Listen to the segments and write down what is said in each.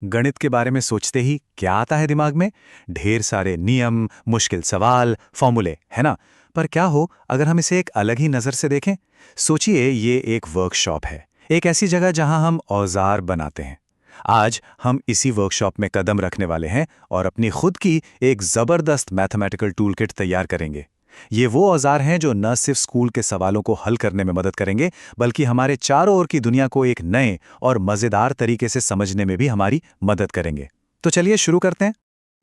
गणित के बारे में सोचते ही क्या आता है दिमाग में? ढेर सारे नियम, मुश्किल सवाल, फॉर्मूले, है ना? पर क्या हो अगर हम इसे एक अलग ही नज़र से देखें? सोचिए ये एक वर्कशॉप है, एक ऐसी जगह जहां हम औजार बनाते हैं। आज हम इसी वर्कशॉप में कदम रखने वाले हैं और अपनी खुद की एक ज़बरदस्त मैथमेटिकल टूलकिट तैयार करेंगे। ये वो औजार हैं जो न सिर्फ स्कूल के सवालों को हल करने में मदद करेंगे, बल्कि हमारे चारों ओर की दुनिया को एक नए और मज़ेदार तरीके से समझने में भी हमारी मदद करेंगे। तो चलिए शुरू करते हैं।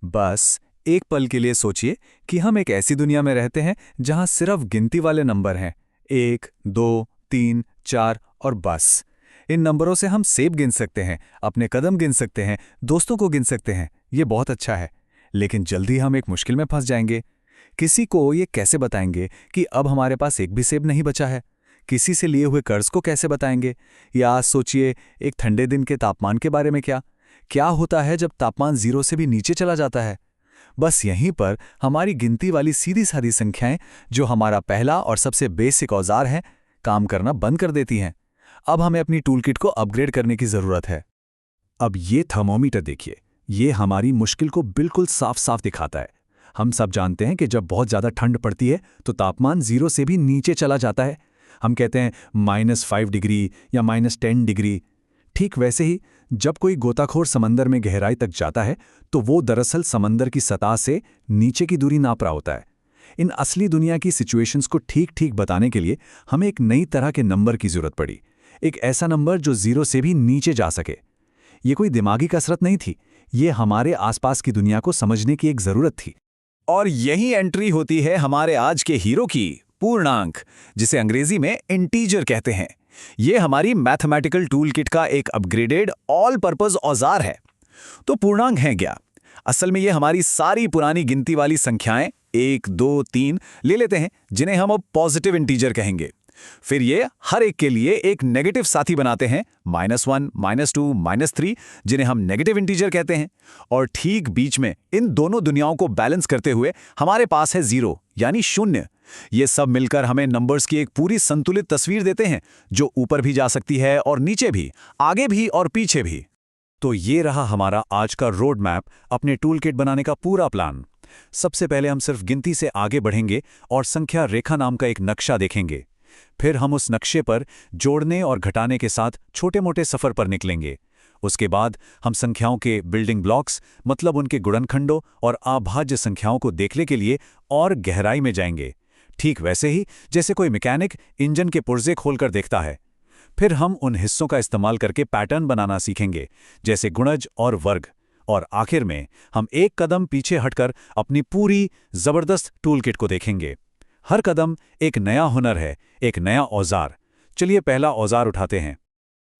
बस एक पल के लिए सोचिए कि हम एक ऐसी दुनिया में रहते हैं जहां सिर्फ गिनती वाले नंबर हैं। 1, 2, 3, 4 और बस। इन नंबरों से हम सेब गिन सकते हैं, अपने कदम गिन सकते हैं, दोस्तों को गिन सकते हैं। ये बहुत अच्छा है, लेकिन जल्दी हम एक मुश्किल में फंस जाएंगे। किसी को ये कैसे बताएंगे कि अब हमारे पास एक भी सेब नहीं बचा है? किसी से लिए हुए कर्ज को कैसे बताएंगे? या आज सोचिए एक ठंडे दिन के तापमान के बारे में। क्या क्या होता है जब तापमान 0 से भी नीचे चला जाता है? बस यहीं पर हमारी गिनती वाली सीधी सादी संख्याएं, जो हमारा पहला और सबसे बेसिक औजार है, काम करना बंद कर देती हैं। अब हमें अपनी टूलकिट को अपग्रेड करने की जरूरत है। अब ये थर्मोमीटर देखिए, ये हमारी मुश्किल को बिल्कुल साफ साफ दिखाता है। हम सब जानते हैं कि जब बहुत ज़्यादा ठंड पड़ती है तो तापमान 0 से भी नीचे चला जाता है। हम कहते हैं -5 डिग्री या -10 डिग्री। ठीक वैसे ही जब कोई गोताखोर समंदर में गहराई तक जाता है तो वो दरअसल समंदर की सतह से नीचे की दूरी नाप रहा होता है। इन असली दुनिया की सिचुएशंस को ठीक ठीक बताने के लिए हमें एक नई तरह के नंबर की जरूरत पड़ी। एक ऐसा नंबर जो 0 से भी नीचे जा सके। ये कोई दिमागी कसरत नहीं थी, ये हमारे आसपास की दुनिया को समझने की एक जरूरत थी। और यही एंट्री होती है हमारे आज के हीरो की, पूर्णांक, जिसे अंग्रेजी में इंटीजर कहते हैं। ये हमारी मैथमेटिकल टूलकिट का एक अपग्रेडेड ऑल पर्पस औजार है। तो पूर्णांक है क्या? असल में ये हमारी सारी पुरानी गिनती वाली संख्याएं 1, 2, 3 ले लेते हैं, जिन्हें हम अब पॉजिटिव इंटीजर कहेंगे। फिर ये हर एक के लिए एक नेगेटिव साथी बनाते हैं, -1, -2, -3, जिन्हें हम नेगेटिव इंटीजर कहते हैं। और ठीक बीच में इन दोनों दुनियाओं को बैलेंस करते हुए हमारे पास है 0 यानी शून्य। ये सब मिलकर हमें नंबर्स की एक पूरी संतुलित तस्वीर देते हैं, जो ऊपर भी जा सकती है और नीचे भी, आगे भी और पीछे भी। तो ये रहा हमारा आज का रोड मैप, अपने टूलकिट बनाने का पूरा प्लान। सबसे पहले हम सिर्फ गिनती से आगे बढ़ेंगे और संख्या रेखा नाम का एक नक्शा देखेंगे। फिर हम उस नक्शे पर जोड़ने और घटाने के साथ छोटे-मोटे सफर पर निकलेंगे। उसके बाद हम संख्याओं के बिल्डिंग ब्लॉक्स, मतलब उनके गुणनखंडों और अभाज्य संख्याओं को देखने के लिए और गहराई में जाएंगे, ठीक वैसे ही जैसे कोई मैकेनिक इंजन के पुर्जे खोलकर देखता है। फिर हम उन हिस्सों का इस्तेमाल करके पैटर्न बनाना सीखेंगे, जैसे गुणज और वर्ग। और आखिर में हम एक कदम पीछे हटकर अपनी पूरी जबरदस्त टूलकिट को देखेंगे। हर कदम एक नया हुनर है, एक नया औजार। चलिए पहला औजार उठाते हैं।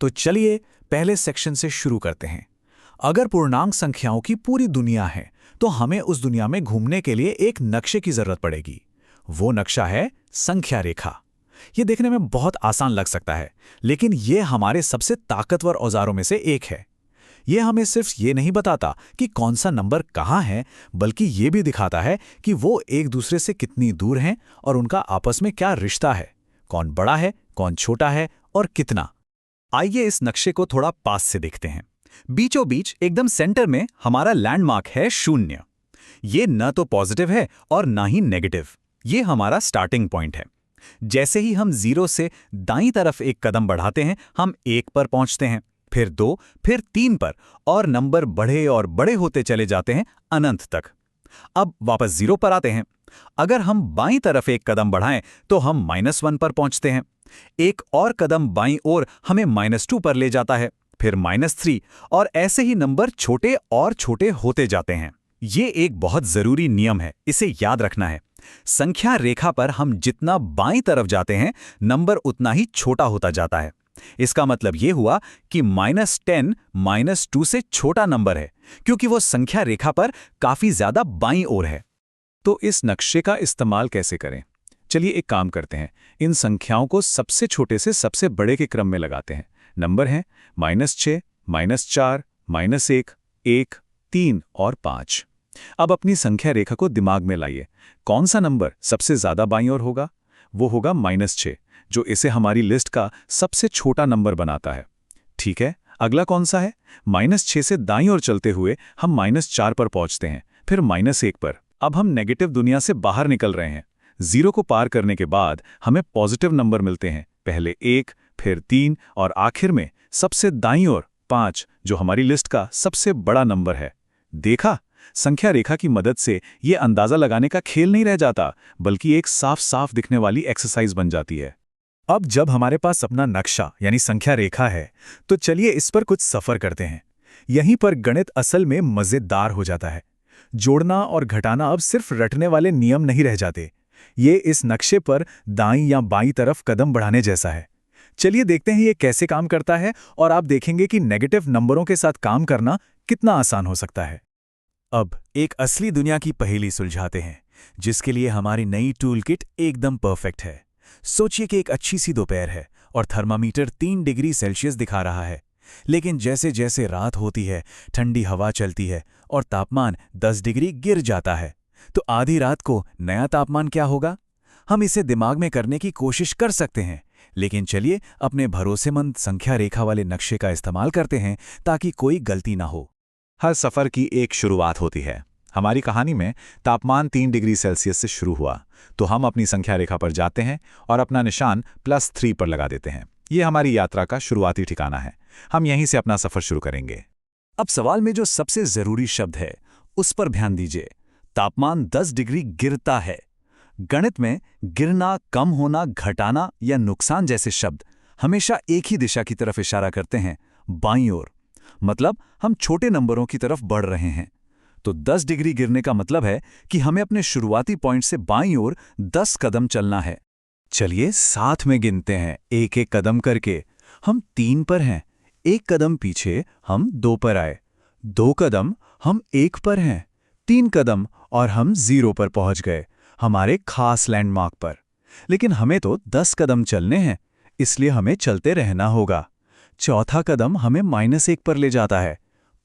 तो चलिए पहले सेक्शन से शुरू करते हैं। अगर पूर्णांक संख्याओं की पूरी दुनिया है तो हमें उस दुनिया में घूमने के लिए एक नक्शे की जरूरत पड़ेगी। वो नक्शा है संख्या रेखा। ये देखने में बहुत आसान लग सकता है, लेकिन ये हमारे सबसे ताकतवर औजारों में से एक है। ये हमें सिर्फ ये नहीं बताता कि कौन सा नंबर कहाँ है, बल्कि ये भी दिखाता है कि वो एक दूसरे से कितनी दूर हैं और उनका आपस में क्या रिश्ता है, कौन बड़ा है, कौन छोटा है और कितना। आइए इस नक्शे को थोड़ा पास से देखते हैं। बीचों बीच एकदम सेंटर में हमारा लैंडमार्क है 0। ये न तो पॉजिटिव है और ना ही नेगेटिव। ये हमारा स्टार्टिंग पॉइंट है। जैसे ही हम 0 से दाईं तरफ एक कदम बढ़ाते हैं, हम 1 पर पहुंचते हैं, फिर 2, फिर 3 पर, और नंबर बढ़े और बड़े होते चले जाते हैं अनंत तक। अब वापस 0 पर आते हैं। अगर हम बाईं तरफ एक कदम बढ़ाएं तो हम -1 पर पहुंचते हैं। एक और कदम बाईं ओर हमें -2 पर ले जाता है, फिर -3, और ऐसे ही नंबर छोटे और छोटे होते जाते हैं। ये एक बहुत जरूरी नियम है, इसे याद रखना है। संख्या रेखा पर हम जितना बाईं तरफ जाते हैं, नंबर उतना ही छोटा होता जाता है। इसका मतलब ये हुआ कि -10 -2 से छोटा नंबर है, क्योंकि वो संख्या रेखा पर काफी ज्यादा बाईं ओर है। तो इस नक्शे का इस्तेमाल कैसे करें? चलिए एक काम करते हैं। इन संख्याओं को सबसे छोटे से सबसे बड़े के क्रम में लगाते हैं। नंबर हैं -6, -4, -1, 1, 3 और 5। अब अपनी संख्या रेखा को दिमाग में लाइए। कौन सा नंबर सबसे ज्यादा बाईं ओर होगा? वो होगा -6, जो इसे हमारी लिस्ट का सबसे छोटा नंबर बनाता है। ठीक है, अगला कौन सा है? -6 से दाईं ओर चलते हुए हम -4 पर पहुंचते हैं, फिर -1 पर। अब हम नेगेटिव दुनिया से बाहर निकल रहे हैं। 0 को पार करने के बाद हमें पॉजिटिव नंबर मिलते हैं, पहले 1, फिर 3 और आखिर में सबसे दाईं ओर 5, जो हमारी लिस्ट का सबसे बड़ा नंबर है। देखा, संख्या रेखा की मदद से ये अंदाजा लगाने का खेल नहीं रह जाता, बल्कि एक साफ साफ दिखने वाली एक्सरसाइज बन जाती है। अब जब हमारे पास अपना नक्शा यानी संख्या रेखा है, तो चलिए इस पर कुछ सफर करते हैं। यहीं पर गणित असल में मजेदार हो जाता है। जोड़ना और घटाना अब सिर्फ रटने वाले नियम नहीं रह जाते। ये इस नक्शे पर दाईं या बाईं तरफ कदम बढ़ाने जैसा है। चलिए देखते हैं ये कैसे काम करता है, और आप देखेंगे कि नेगेटिव नंबरों के साथ काम करना कितना आसान हो सकता है। अब एक असली दुनिया की पहेली सुलझाते हैं, जिसके लिए हमारी नई टूल किट एकदम परफेक्ट है। सोचिए कि एक अच्छी सी दोपहर है और थर्मामीटर 3 डिग्री सेल्सियस दिखा रहा है, लेकिन जैसे जैसे रात होती है, ठंडी हवा चलती है और तापमान 10 डिग्री गिर जाता है। तो आधी रात को नया तापमान क्या होगा? हम इसे दिमाग में करने की कोशिश कर सकते हैं, लेकिन चलिए अपने भरोसेमंद संख्या रेखा वाले नक्शे का इस्तेमाल करते हैं ताकि कोई गलती ना हो। हर सफ़र की एक शुरुआत होती है। हमारी कहानी में तापमान 3 डिग्री सेल्सियस से शुरू हुआ, तो हम अपनी संख्या रेखा पर जाते हैं और अपना निशान +3 पर लगा देते हैं। ये हमारी यात्रा का शुरुआती ठिकाना है। हम यहीं से अपना सफ़र शुरू करेंगे। अब सवाल में जो सबसे जरूरी शब्द है, उस पर ध्यान दीजिए। तापमान 10 डिग्री गिरता है। गणित में गिरना, कम होना, घटाना या नुकसान जैसे शब्द हमेशा एक ही दिशा की तरफ इशारा करते हैं, बाईं ओर। मतलब हम छोटे नंबरों की तरफ बढ़ रहे हैं। तो 10 डिग्री गिरने का मतलब है कि हमें अपने शुरुआती पॉइंट से बाईं ओर 10 कदम चलना है। चलिए साथ में गिनते हैं, एक एक कदम करके। हम 3 पर हैं, 1 कदम पीछे हम 2 पर आए, 2 कदम हम 1 पर हैं, 3 कदम और हम 0 पर पहुंच गए, हमारे खास लैंडमार्क पर। लेकिन हमें तो 10 कदम चलने हैं, इसलिए हमें चलते रहना होगा। चौथा कदम हमें -1 पर ले जाता है,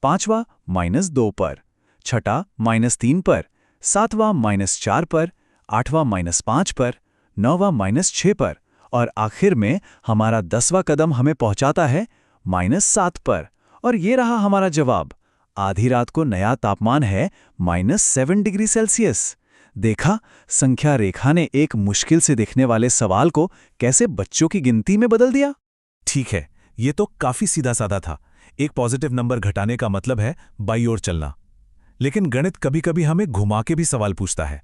पांचवा -2 पर, छठा -3 पर, सातवां -4 पर, आठवां -5 पर, नौवां -6 पर, और आखिर में हमारा 10वां कदम हमें पहुंचाता है -7 पर। और ये रहा हमारा जवाब। आधी रात को नया तापमान है -7 डिग्री सेल्सियस। देखा, संख्या रेखा ने एक मुश्किल से दिखने वाले सवाल को कैसे बच्चों की गिनती में बदल दिया। ठीक है, ये तो काफी सीधा साधा था। एक पॉजिटिव नंबर घटाने का मतलब है बाईं ओर चलना। लेकिन गणित कभी कभी हमें घुमा के भी सवाल पूछता है।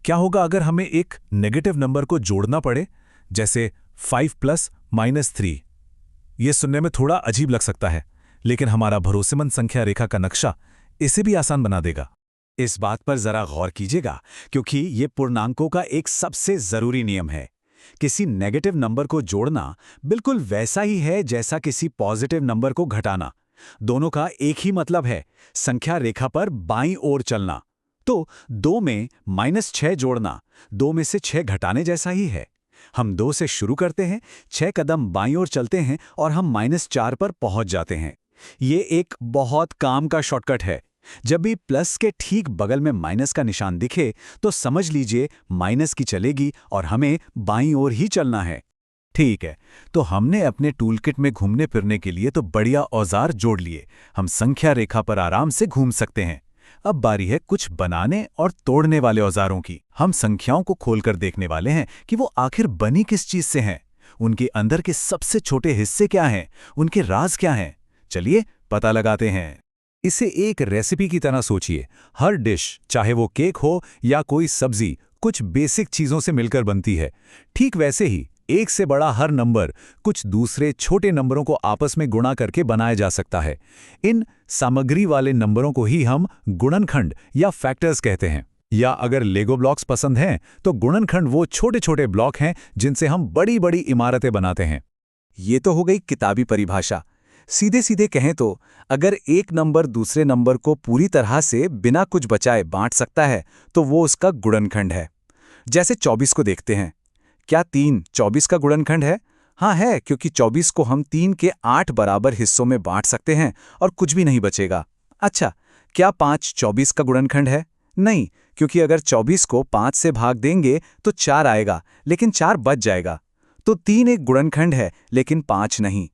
क्या होगा अगर हमें एक नेगेटिव नंबर को जोड़ना पड़े, जैसे 5 + -3? यह सुनने में थोड़ा अजीब लग सकता है, लेकिन हमारा भरोसेमंद संख्या रेखा का नक्शा इसे भी आसान बना देगा। इस बात पर जरा गौर कीजिएगा, क्योंकि ये पूर्णांकों का एक सबसे जरूरी नियम है। किसी नेगेटिव नंबर को जोड़ना बिल्कुल वैसा ही है जैसा किसी पॉजिटिव नंबर को घटाना। दोनों का एक ही मतलब है, संख्या रेखा पर बाईं ओर चलना। तो 2 में -6 जोड़ना 2 में से 6 घटाने जैसा ही है। हम 2 से शुरू करते हैं, 6 कदम बाईं ओर चलते हैं और हम -4 पर पहुंच जाते हैं। ये एक बहुत काम का शॉर्टकट है। जब भी प्लस के ठीक बगल में माइनस का निशान दिखे, तो समझ लीजिए माइनस की चलेगी और हमें बाईं ओर ही चलना है। ठीक है, तो हमने अपने टूलकिट में घूमने फिरने के लिए तो बढ़िया औजार जोड़ लिए। हम संख्या रेखा पर आराम से घूम सकते हैं। अब बारी है कुछ बनाने और तोड़ने वाले औजारों की। हम संख्याओं को खोलकर देखने वाले हैं कि वो आखिर बनी किस चीज से हैं, उनके अंदर के सबसे छोटे हिस्से क्या हैं, उनके राज क्या हैं। चलिए पता लगाते हैं। इसे एक रेसिपी की तरह सोचिए। हर डिश, चाहे वो केक हो या कोई सब्जी, कुछ बेसिक चीजों से मिलकर बनती है। ठीक वैसे ही एक से बड़ा हर नंबर कुछ दूसरे छोटे नंबरों को आपस में गुणा करके बनाया जा सकता है। इन सामग्री वाले नंबरों को ही हम गुणनखंड या फैक्टर्स कहते हैं। या अगर लेगो ब्लॉक्स पसंद हैं, तो गुणनखंड वो छोटे छोटे ब्लॉक हैं जिनसे हम बड़ी बड़ी इमारतें बनाते हैं। ये तो हो गई किताबी परिभाषा। सीधे सीधे कहें तो अगर एक नंबर दूसरे नंबर को पूरी तरह से बिना कुछ बचाए बांट सकता है, तो वो उसका गुणनखंड है। जैसे 24 को देखते हैं। क्या 3 24 का गुणनखंड है? हाँ है, क्योंकि 24 को हम 3 के 8 बराबर हिस्सों में बांट सकते हैं और कुछ भी नहीं बचेगा। अच्छा, क्या 5 24 का गुणनखंड है? नहीं, क्योंकि अगर 24 को 5 से भाग देंगे तो 4 आएगा, लेकिन 4 बच जाएगा। तो 3 एक गुणनखंड है, लेकिन 5 नहीं।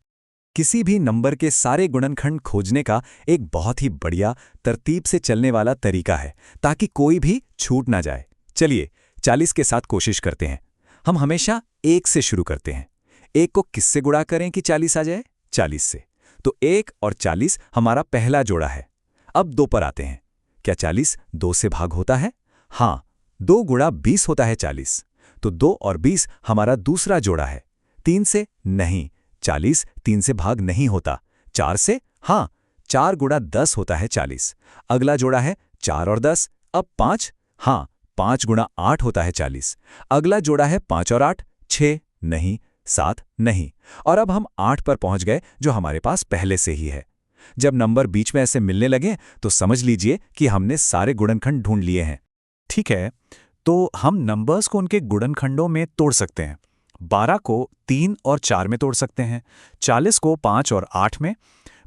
किसी भी नंबर के सारे गुणनखंड खोजने का एक बहुत ही बढ़िया तरतीब से चलने वाला तरीका है, ताकि कोई भी छूट ना जाए। चलिए 40 के साथ कोशिश करते हैं। हम हमेशा 1 से शुरू करते हैं। 1 को किससे गुणा करें कि 40 आ जाए? 40 से। तो 1 और 40 हमारा पहला जोड़ा है। अब 2 पर आते हैं। क्या 40 2 से भाग होता है? हाँ, 2 गुणा 20 होता है 40। तो 2 और 20 हमारा दूसरा जोड़ा है। 3 से? नहीं, 40 3 से भाग नहीं होता। 4 से? हाँ, 4 गुणा 10 होता है 40। अगला जोड़ा है 4 और 10। अब 5? हाँ, 5 गुणा 8 होता है 40। अगला जोड़ा है 5 और 8। 6? नहीं। 7? नहीं। और अब हम 8 पर पहुंच गए, जो हमारे पास पहले से ही है। जब नंबर बीच में ऐसे मिलने लगे तो समझ लीजिए कि हमने सारे गुणनखंड ढूंढ लिए हैं। ठीक है, तो हम नंबर्स को उनके गुणनखंडों में तोड़ सकते हैं। 12 को 3 और 4 में तोड़ सकते हैं, 40 को 5 और 8 में।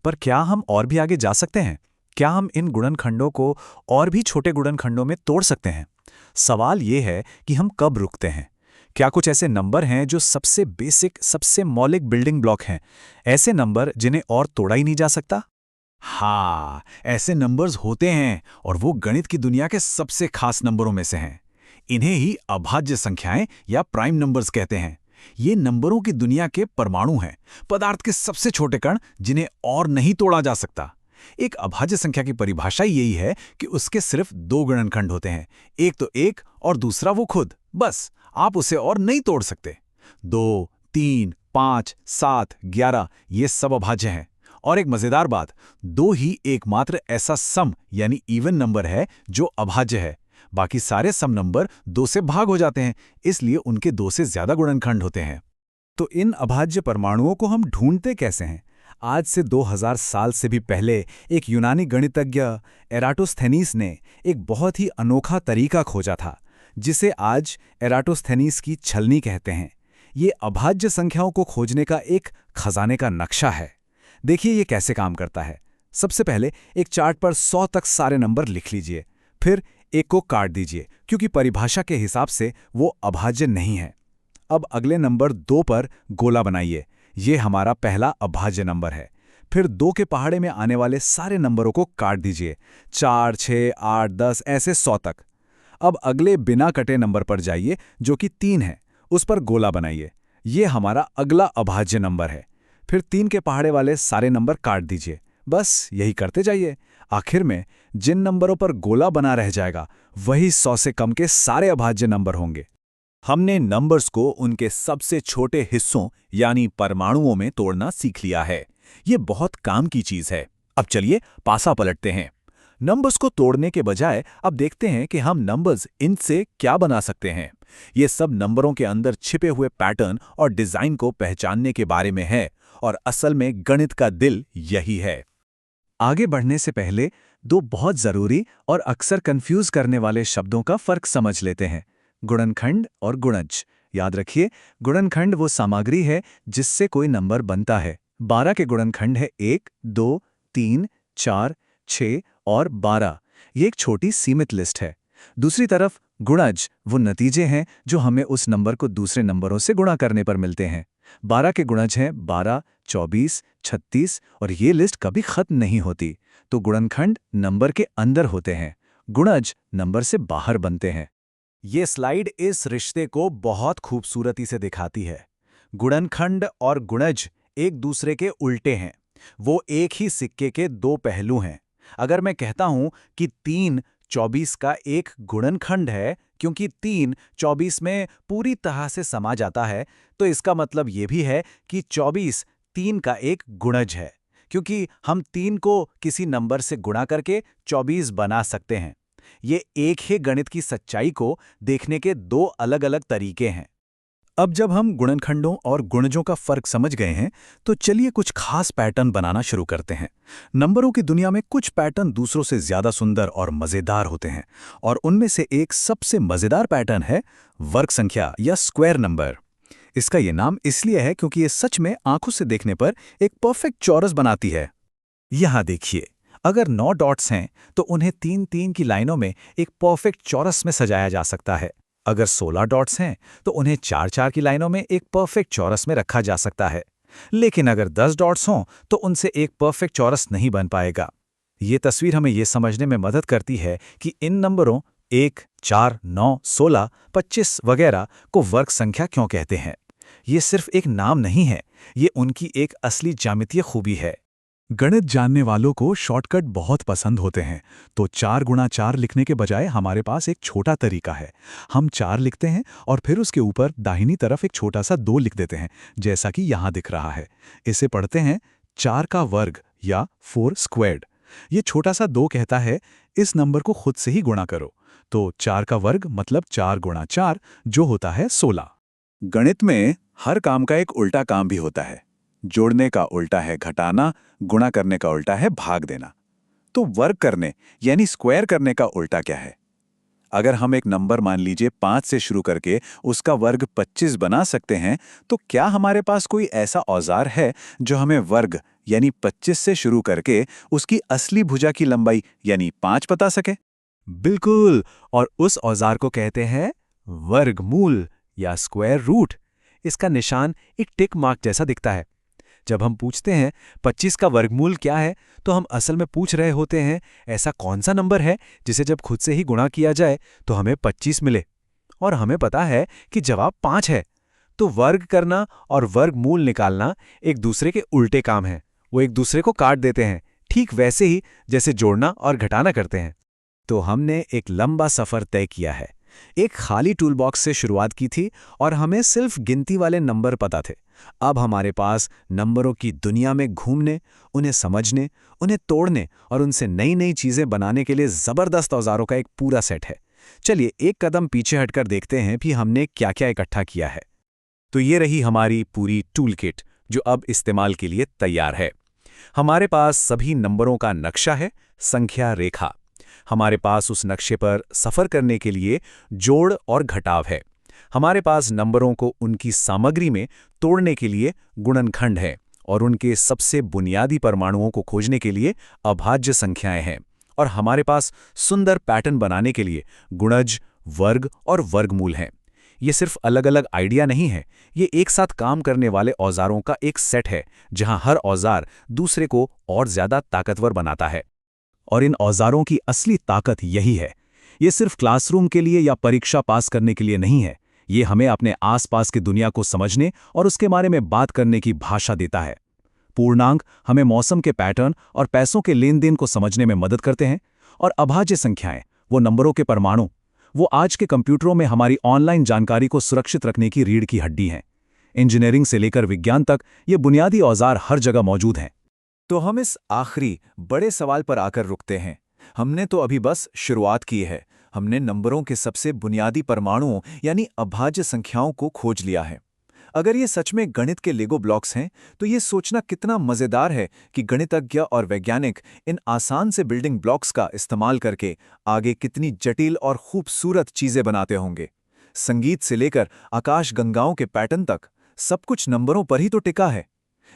पर क्या हम और भी आगे जा सकते हैं? क्या हम इन गुणनखंडों को और भी छोटे गुणनखंडों में तोड़ सकते हैं? सवाल ये है कि हम कब रुकते हैं। क्या कुछ ऐसे नंबर हैं जो सबसे बेसिक, सबसे मौलिक बिल्डिंग ब्लॉक हैं, ऐसे नंबर जिन्हें और तोड़ा ही नहीं जा सकता? हाँ, ऐसे नंबर्स होते हैं, और वो गणित की दुनिया के सबसे खास नंबरों में से हैं। इन्हें ही अभाज्य संख्याएं या प्राइम नंबर्स कहते हैं। ये नंबरों की दुनिया के परमाणु हैं, पदार्थ के सबसे छोटे कण जिन्हें और नहीं तोड़ा जा सकता। एक अभाज्य संख्या की परिभाषा यही है कि उसके सिर्फ 2 गुणनखंड होते हैं, एक तो 1 और दूसरा वो खुद। बस, आप उसे और नहीं तोड़ सकते। 2, 3, 5, 7, 11 ये सब अभाज्य हैं। और एक मजेदार बात, 2 ही एकमात्र ऐसा सम यानी इवन नंबर है जो अभाज्य है। बाकी सारे सम नंबर 2 से भाग हो जाते हैं, इसलिए उनके 2 से ज्यादा गुणनखंड होते हैं। तो इन अभाज्य परमाणुओं को हम ढूंढते कैसे हैं? आज से 2000 साल से भी पहले एक यूनानी गणितज्ञ एराटोस्थेनीस ने एक बहुत ही अनोखा तरीका खोजा था, जिसे आज एराटोस्थेनीस की छलनी कहते हैं। ये अभाज्य संख्याओं को खोजने का एक खजाने का नक्शा है। देखिए ये कैसे काम करता है। सबसे पहले एक चार्ट पर 100 तक सारे नंबर लिख लीजिए, फिर 1 को काट दीजिए, क्योंकि परिभाषा के हिसाब से वो अभाज्य नहीं है। अब अगले नंबर 2 पर गोला बनाइए, ये हमारा पहला अभाज्य नंबर है। फिर 2 के पहाड़े में आने वाले सारे नंबरों को काट दीजिए, 4, 6, 8, 10 ऐसे 100 तक। अब अगले बिना कटे नंबर पर जाइए, जो कि 3 है, उस पर गोला बनाइए, ये हमारा अगला अभाज्य नंबर है। फिर 3 के पहाड़े वाले सारे नंबर काट दीजिए। बस यही करते जाइए। आखिर में जिन नंबरों पर गोला बना रह जाएगा, वही 100 से कम के सारे अभाज्य नंबर होंगे। हमने नंबर्स को उनके सबसे छोटे हिस्सों यानी परमाणुओं में तोड़ना सीख लिया है। ये बहुत काम की चीज है। अब चलिए पासा पलटते हैं। नंबर्स को तोड़ने के बजाय अब देखते हैं कि हम नंबर्स इनसे क्या बना सकते हैं। ये सब नंबरों के अंदर छिपे हुए पैटर्न और डिजाइन को पहचानने के बारे में है, और असल में गणित का दिल यही है। आगे बढ़ने से पहले 2 बहुत जरूरी और अक्सर कंफ्यूज करने वाले शब्दों का फर्क समझ लेते हैं, गुणनखंड और गुणज। याद रखिए, गुणनखंड वो सामग्री है जिससे कोई नंबर बनता है। 12 के गुणनखंड है 1, 2, 3, 4, 6 और 12। ये एक छोटी सीमित लिस्ट है। दूसरी तरफ गुणज वो नतीजे हैं जो हमें उस नंबर को दूसरे नंबरों से गुणा करने पर मिलते हैं। 12 के गुणज हैं 12, 24, 36 और ये लिस्ट कभी खत्म नहीं होती। तो गुणनखंड नंबर के अंदर होते हैं, गुणज नंबर से बाहर बनते हैं। ये स्लाइड इस रिश्ते को बहुत खूबसूरती से दिखाती है। गुणनखंड और गुणज एक दूसरे के उल्टे हैं। वो एक ही सिक्के के 2 पहलू हैं। अगर मैं कहता हूं कि 3 24 का एक गुणनखंड है, क्योंकि 3 24 में पूरी तरह से समा जाता है, तो इसका मतलब ये भी है कि 24 3 का एक गुणज है, क्योंकि हम 3 को किसी नंबर से गुणा करके 24 बना सकते हैं। ये एक ही गणित की सच्चाई को देखने के 2 अलग-अलग तरीके हैं। अब जब हम गुणनखंडों और गुणजों का फर्क समझ गए हैं, तो चलिए कुछ खास पैटर्न बनाना शुरू करते हैं। नंबरों की दुनिया में कुछ पैटर्न दूसरों से ज्यादा सुंदर और मजेदार होते हैं, और उनमें से एक सबसे मजेदार पैटर्न है वर्ग संख्या या स्क्वायर नंबर। इसका ये नाम इसलिए है क्योंकि ये सच में आंखों से देखने पर एक परफेक्ट चौरस बनाती है। यहां देखिए, अगर 9 डॉट्स हैं तो उन्हें 3-3 की लाइनों में एक परफेक्ट चौरस में सजाया जा सकता है। अगर 16 डॉट्स हैं तो उन्हें 4-4 की लाइनों में एक परफेक्ट चौरस में रखा जा सकता है। लेकिन अगर 10 डॉट्स हों तो उनसे एक परफेक्ट चौरस नहीं बन पाएगा। ये तस्वीर हमें ये समझने में मदद करती है कि इन नंबरों 1, 4, 9, 16, 25 वगैरह को वर्ग संख्या क्यों कहते हैं। ये सिर्फ एक नाम नहीं है, ये उनकी एक असली ज्यामितीय खूबी है। गणित जानने वालों को शॉर्टकट बहुत पसंद होते हैं, तो 4 गुणा 4 लिखने के बजाय हमारे पास एक छोटा तरीका है। हम 4 लिखते हैं और फिर उसके ऊपर दाहिनी तरफ एक छोटा सा 2 लिख देते हैं, जैसा कि यहाँ दिख रहा है। इसे पढ़ते हैं 4 का वर्ग या 4 स्क्वायर्ड। ये छोटा सा 2 कहता है इस नंबर को खुद से ही गुणा करो, तो 4 का वर्ग मतलब 4 गुणा 4 जो होता है 16। गणित में हर काम का एक उल्टा काम भी होता है। जोड़ने का उल्टा है घटाना, गुणा करने का उल्टा है भाग देना। तो वर्ग करने यानी स्क्वायर करने का उल्टा क्या है? अगर हम एक नंबर मान लीजिए 5 से शुरू करके उसका वर्ग 25 बना सकते हैं, तो क्या हमारे पास कोई ऐसा औजार है जो हमें वर्ग यानी 25 से शुरू करके उसकी असली भुजा की लंबाई यानी 5 बता सके? बिल्कुल, और उस औजार को कहते हैं वर्गमूल या स्क्वायर रूट। इसका निशान एक टिक मार्क जैसा दिखता है। जब हम पूछते हैं 25 का वर्गमूल क्या है, तो हम असल में पूछ रहे होते हैं ऐसा कौन सा नंबर है जिसे जब खुद से ही गुणा किया जाए तो हमें 25 मिले। और हमें पता है कि जवाब 5 है। तो वर्ग करना और वर्गमूल निकालना एक दूसरे के उल्टे काम हैं। वो एक दूसरे को काट देते हैं, ठीक वैसे ही जैसे जोड़ना और घटाना करते हैं। तो हमने एक लंबा सफर तय किया है। एक खाली टूल बॉक्स से शुरुआत की थी और हमें सिर्फ गिनती वाले नंबर पता थे। अब हमारे पास नंबरों की दुनिया में घूमने, उन्हें समझने, उन्हें तोड़ने और उनसे नई नई चीजें बनाने के लिए जबरदस्त औजारों का एक पूरा सेट है। चलिए एक कदम पीछे हटकर देखते हैं कि हमने क्या क्या इकट्ठा किया है। तो ये रही हमारी पूरी टूल किट जो अब इस्तेमाल के लिए तैयार है। हमारे पास सभी नंबरों का नक्शा है, संख्या रेखा। हमारे पास उस नक्शे पर सफर करने के लिए जोड़ और घटाव है। हमारे पास नंबरों को उनकी सामग्री में तोड़ने के लिए गुणनखंड है और उनके सबसे बुनियादी परमाणुओं को खोजने के लिए अभाज्य संख्याएं हैं। और हमारे पास सुंदर पैटर्न बनाने के लिए गुणज, वर्ग और वर्गमूल हैं। ये सिर्फ अलग अलग आइडिया नहीं है, ये एक साथ काम करने वाले औजारों का एक सेट है जहां हर औजार दूसरे को और ज्यादा ताकतवर बनाता है। और इन औजारों की असली ताकत यही है। ये सिर्फ क्लासरूम के लिए या परीक्षा पास करने के लिए नहीं है, ये हमें अपने आसपास की दुनिया को समझने और उसके बारे में बात करने की भाषा देता है। पूर्णांक हमें मौसम के पैटर्न और पैसों के लेन देन को समझने में मदद करते हैं, और अभाज्य संख्याएं, वो नंबरों के परमाणु, वो आज के कंप्यूटरों में हमारी ऑनलाइन जानकारी को सुरक्षित रखने की रीढ़ की हड्डी हैं। इंजीनियरिंग से लेकर विज्ञान तक ये बुनियादी औजार हर जगह मौजूद हैं। तो हम इस आखिरी बड़े सवाल पर आकर रुकते हैं। हमने तो अभी बस शुरुआत की है। हमने नंबरों के सबसे बुनियादी परमाणुओं यानी अभाज्य संख्याओं को खोज लिया है। अगर ये सच में गणित के लेगो ब्लॉक्स हैं, तो ये सोचना कितना मजेदार है कि गणितज्ञ और वैज्ञानिक इन आसान से बिल्डिंग ब्लॉक्स का इस्तेमाल करके आगे कितनी जटिल और खूबसूरत चीजें बनाते होंगे। संगीत से लेकर आकाशगंगाओं के पैटर्न तक सब कुछ नंबरों पर ही तो टिका है।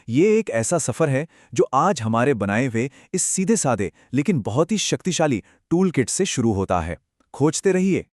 ये एक ऐसा सफर है जो आज हमारे बनाए हुए इस सीधे साधे लेकिन बहुत ही शक्तिशाली टूल किट से शुरू होता है। खोजते रहिए।